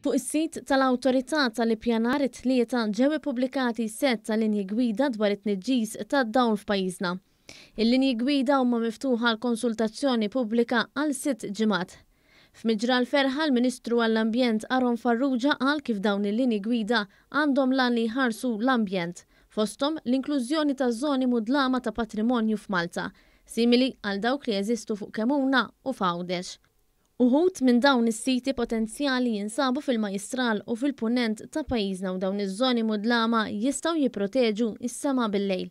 Fuq is-sit tal-awtorità tal-ippjanar it-Tlieta ġew ippubblikati sett tal-linji gwida dwar it-tniġġis tad-dawl f'pajjiżna. Il-linji gwida huma miftuħa għall-konsultazzjoni pubblika għal 6 ġimgħat. F'miġra l-ferħa l-Ministru għall-Ambjent Aaron Farrugia qal kif dawn il-linji gwida għandhom lan li jħarsu l-ambjent, fosthom l-inklużjoni taż-żoni mudlama ta' patrimonju f'Malta, simili għal dawk li jeżistu fuq Kemuna u f'Għawdex. Uħud minn dawn is-siti potenzjali jinsabu fil-Majistral u fil-punent ta' pajjiżna u dawn iż-żoni mudlama jistgħu jipproteġu is-sema bil-lejl.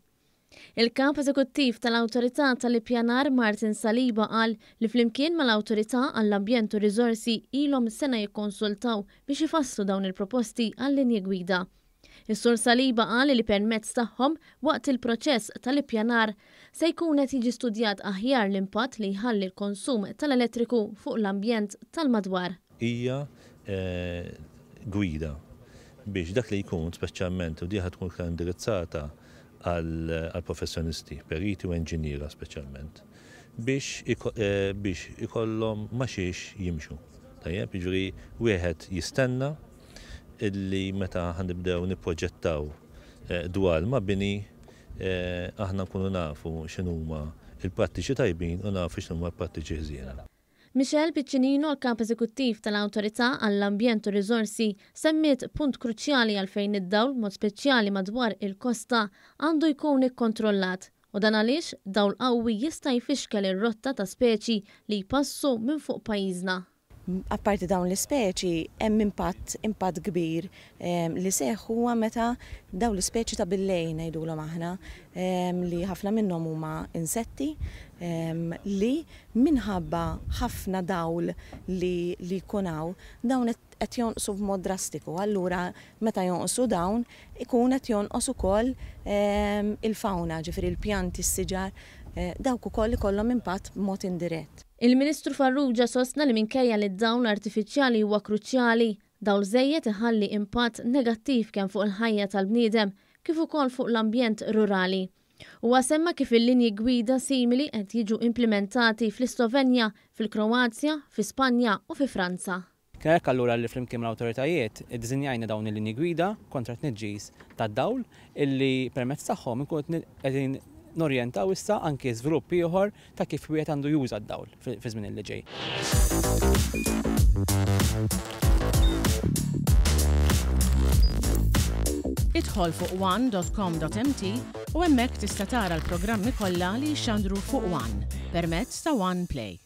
Il-kap eżekuttiv tal-Awtorità tal-Ippjanar Martin Saliba qal li flimkien mal-Awtorità għall-Ambjent u Riżorsi ilhom sena jikkonsultaw biex ifasslu dawn il-proposti għall-linji gwida. Is-Sur Saliba qal li permezz tagħhom waqt il-proċess tal-ippjanar se jkun qed jiġi studjat aħjar l-impatt li jħalli l-konsum tal-elettriku fuq l-ambjent tal-madwar. Hija gwida biex dak li jkun speċjalment u diħa tkun indirizzata għal-professjonisti, periti u enġiniera speċjalment, biex ikollhom ma xiex jimxu. Tajjeb, jiġri wieħed jistenna illi meta ħanibdew nipproġettaw dwar ma' bini aħna nkunu nafu x'inhuma il-prattiċi tajbin u nafu x'inhuma l-prattiċi ħżiena. Michel Piccinino, l-kap eżekuttiv tal-Awtorità għall-Ambjent u Riżorsi, semmiet punt kruċjali għalfejn id-dawl mod speċjali madwar il-kosta għandu jkun ikkontrollat u dan għaliex dawl qawwi jista' jfixkel ir-rotta ta' speċi li jpassu minn fuq pajjiżna. Apparti dawn l-ispeċi, hemm impatt kbir li seħħ huwa meta dawn l-ispeċi ta' bil-lejl ngħidulhom aħna li ħafna minnhom huma insetti li minħabba ħafna dawl li jkunaw dawn qed jonqsu b'mod drastiku. Allura meta jonqsu dawn ikun qed jonqos ukoll il-fawna, ġifieri il-pjanti, is-siġar dawk ukoll ikollhom impatt b'mod indirett. Il-Ministru Farrugia sostna li minkejja li d-dawl artifiċjali huwa kruċjali, dawl żejjed iħalli impatt negattiv kemm fuq il-ħajja tal-bniedem kif ukoll fuq l-ambjent rurali. Huwa semma kif il-linji gwida simili qed jiġu implementati fl-Slovenja, fil-Kroazja, fi Spanja u fi Franza. Kien hekk allura li flimkien mal-awtoritajiet iddiżinjajna dawn il-linji gwida kontra t-tniġġis tad-dawl illi permezz tagħhom inkunu qegħdin norjentaw issa anke żvilupp ieħor ta' kif wieħed għandu juża d-dawl fi żmien li ġej. Idħol fuq one.com.mt u hemmhekk tista' tara l-programmi kollha li jxandru fuq One permezz ta' One Play.